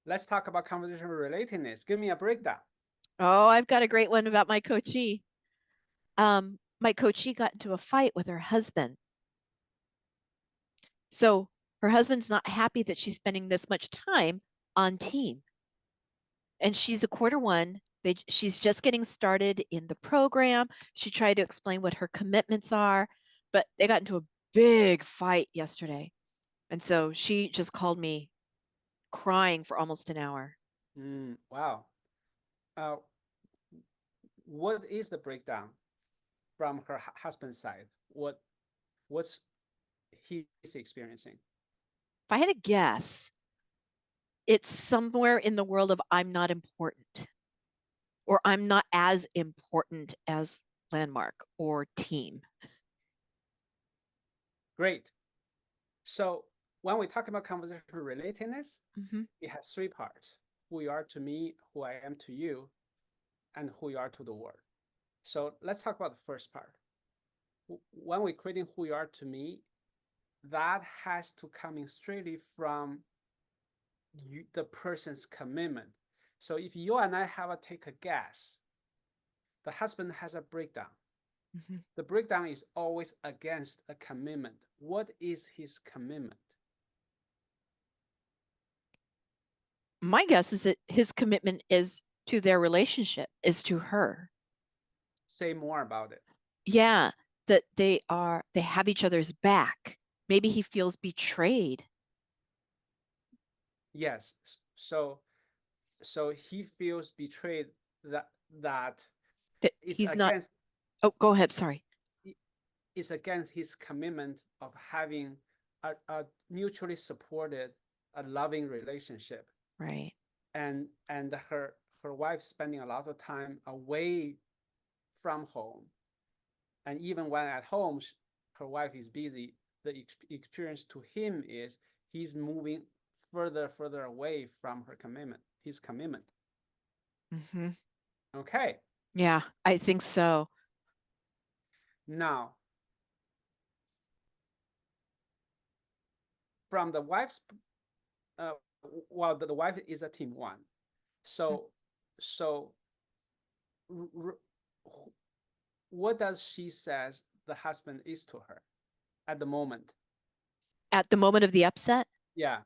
Let's talk about conversational relatedness. Give me a breakdown. Oh, I've got a great one about my coachee. My coachee got into a fight with her husband. So her husband's not happy that she's spending this much time on team. And she's a quarter one. She's just getting started in the program. She tried to explain what her commitments are, but they got into a big fight yesterday. And so she just called me crying for almost an hour. Wow. Uh, what is the breakdown from her husband's side? What's he's experiencing? If I had to guess, it's somewhere in the world of I'm not important or I'm not as important as Landmark or team. Great. So when we talk about conversational relatedness, Mm-hmm. it has three parts: who you are to me, who I am to you, and who you are to the world. So let's talk about the first part. When we're creating who you are to me, that has to come in straightly from the person's commitment. So if you and I have a take a guess, the husband has a breakdown. Mm-hmm. The breakdown is always against a commitment. What is his commitment? My guess is that his commitment is to their relationship, is to her. Say more about it. Yeah, that they have each other's back. Maybe he feels betrayed. Yes. So he feels betrayed that That it's he's not. against Oh, go ahead. Sorry. it's against his commitment of having a mutually supported, a loving relationship. Right. And her wife spending a lot of time away from home, and even when at home her wife is busy, the experience to him is he's moving further away from her commitment, his commitment. Mm-hmm. Okay. Yeah, I think so. Now, from the wife's uh, well, the wife is a team one. So so what does she says the husband is to her at the moment? At the moment of the upset, Yeah.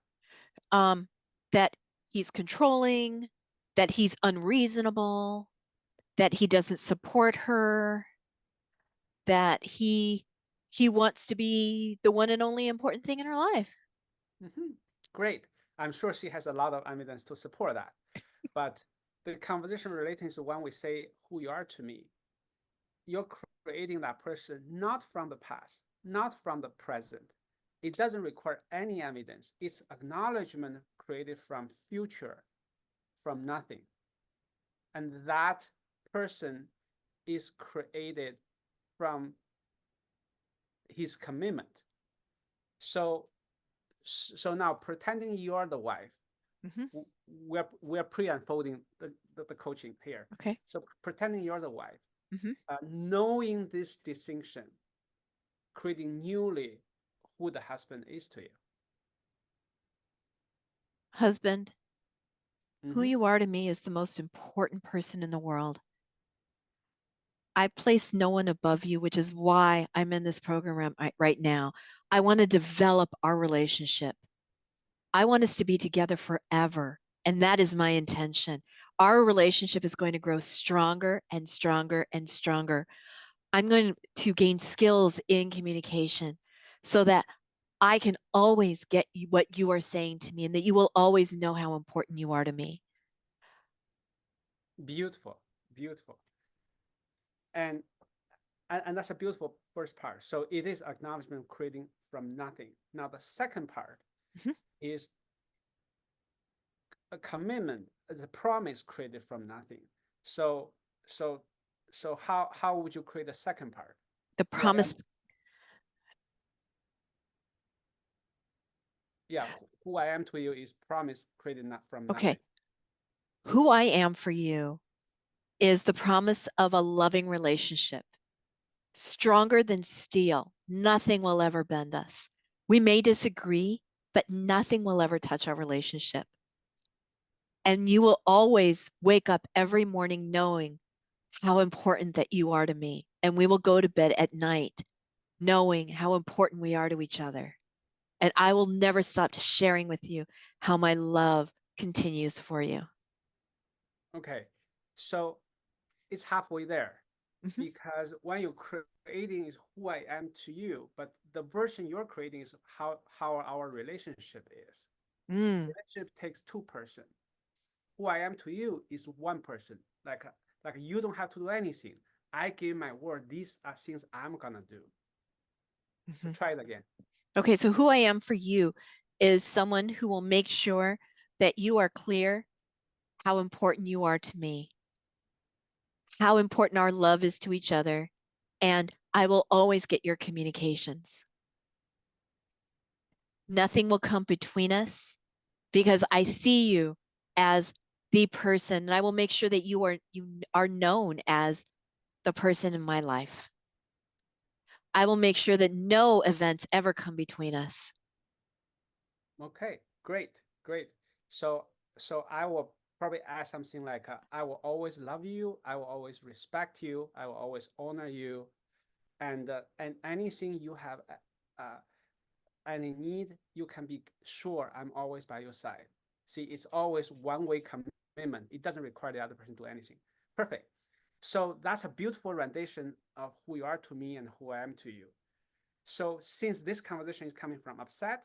um, that he's controlling, that he's unreasonable, that he doesn't support her, that he wants to be the one and only important thing in her life. Mm-hmm. Great. I'm sure she has a lot of evidence to support that. But the conversation relating to when we say who you are to me, you're creating that person not from the past, not from the present. It doesn't require any evidence. It's acknowledgement created from future, from nothing. And that person is created from his commitment. So so now pretending you're the wife, Mm-hmm. we're pre-unfolding the coaching here. Okay. So pretending you're the wife, Mm-hmm. knowing this distinction, creating newly who the husband is to you. Husband, who Mm-hmm. you are to me is the most important person in the world. I place no one above you, which is why I'm in this program right now. I want to develop our relationship. I want us to be together forever. And that is my intention. Our relationship is going to grow stronger and stronger and stronger. I'm going to gain skills in communication so that I can always get you what you are saying to me and that you will always know how important you are to me. Beautiful, beautiful. And, and that's a beautiful first part. So it is acknowledgement creating from nothing. Now the second part Mhm. is a commitment, the promise created from nothing. So so so how would you create the second part? The Who I promise. am, yeah, who I am to you is promise created not from Okay. nothing. Who I am for you is the promise of a loving relationship, stronger than steel. Nothing will ever bend us. We may disagree, but nothing will ever touch our relationship. And you will always wake up every morning knowing how important that you are to me. And we will go to bed at night knowing how important we are to each other. And I will never stop sharing with you how my love continues for you. Okay, so it's halfway there Mhm. because when you're creating is who I am to you, but the version you're creating is how our relationship is. Mm. Relationship takes two-person. Who I am to you is one person. Like you don't have to do anything. I give my word. These are things I'm gonna do. So Mhm. try it again. Okay, so who I am for you is someone who will make sure that you are clear how important you are to me, how important our love is to each other, and I will always get your communications. Nothing will come between us because I see you as the person, and I will make sure that you are known as the person in my life. I will make sure that no events ever come between us. Okay, great, great. So so I will probably add something like I will always love you. I will always respect you. I will always honor you. And anything you have any need, you can be sure I'm always by your side. See, it's always one-way commitment. It doesn't require the other person to do anything. Perfect. So that's a beautiful rendition of who you are to me and who I am to you. So since this conversation is coming from upset,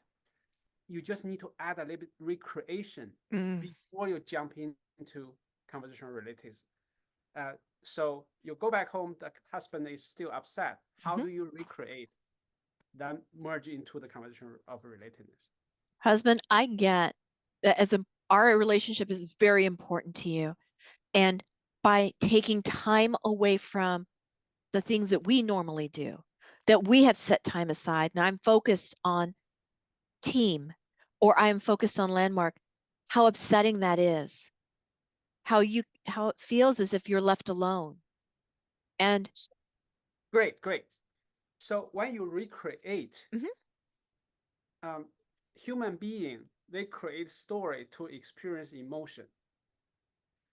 you just need to add a little bit recreation Mm. before you jump into conversational realities. Uh, so you go back home, the husband is still upset. How Mhm. do you recreate, then merge into the conversation of relatedness? Husband, I get that our relationship is very important to you. And by taking time away from the things that we normally do, that we have set time aside, and I'm focused on team or I'm focused on landmark, how upsetting that is, how it feels as if you're left alone. And Great, great. So when you recreate, Mhm. um, human being, they create story to experience emotion.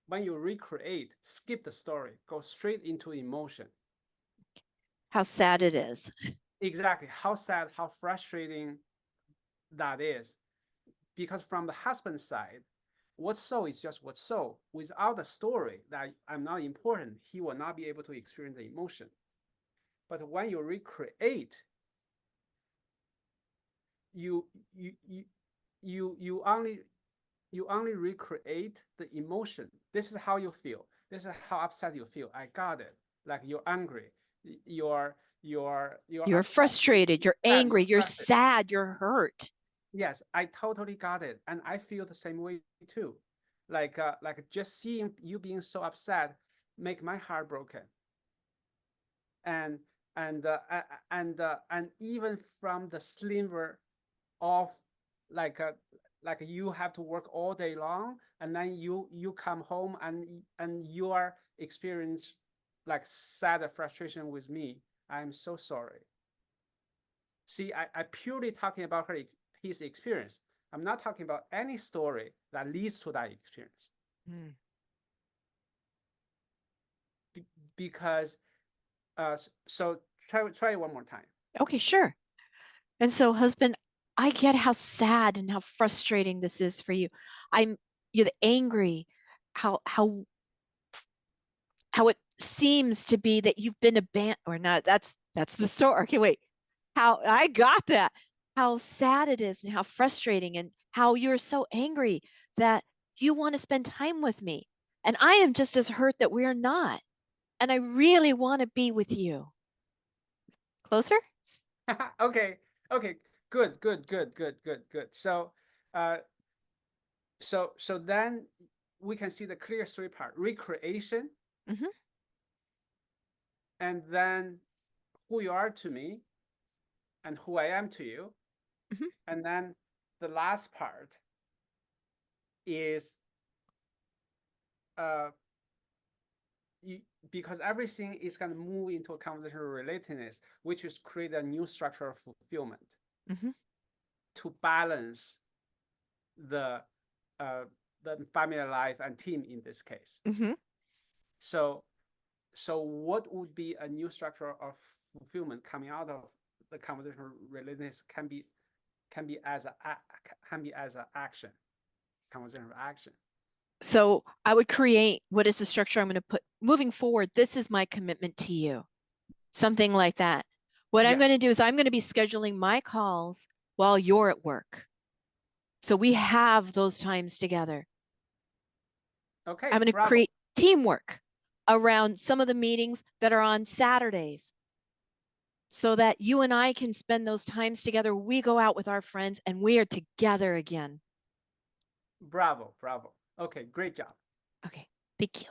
When you recreate, skip the story, go straight into emotion. How sad it is. Exactly how sad, how frustrating that is. Because from the husband's side, what's so is just what's so. Without the story that I'm not important, he will not be able to experience the emotion. But when you recreate, you you you you only recreate the emotion. This is how you feel. This is how upset you feel. I got it. Like you're angry. You're You're upset. frustrated, you're Sad. You're angry, you're frustrated. sad, you're hurt. Yes, I totally got it, and I feel the same way too. Like just seeing you being so upset make my heart broken. And and even from the sliver of like a like you have to work all day long, and then you come home and you are experience like sad frustration with me. I'm so sorry. See, I purely talking about his experience. I'm not talking about any story that leads to that experience. Mm. Because so try it one more time. Okay, sure. And so, husband, I get how sad and how frustrating this is for you. I'm you're angry, how how how it seems to be that you've been abandoned or not. That's the story. Okay, wait. How I got that. How sad it is and how frustrating and how you're so angry that you want to spend time with me. And I am just as hurt that we're not. And I really want to be with you. Closer? Okay, okay, good. Uh, so then we can see the clear three part: recreation, Hmm. and then who you are to me, and who I am to you, Hmm. and then the last part is uh, you, because everything is going to move into a conversational relatedness, which is create a new structure of fulfillment Hmm. to balance the uh, the family life and team in this case. Mm-hmm. So what would be a new structure of fulfillment coming out of the conversational relatedness can be as a action, conversational action. So I would create, what is the structure I'm going to put moving forward? This is my commitment to you. Something like that. What I'm Yeah. going to do is I'm going to be scheduling my calls while you're at work. So we have those times together. Okay, I'm going to bravo. create teamwork around some of the meetings that are on Saturdays so that you and I can spend those times together. We go out with our friends and we are together again. Bravo, bravo. Okay, great job. Okay, thank you.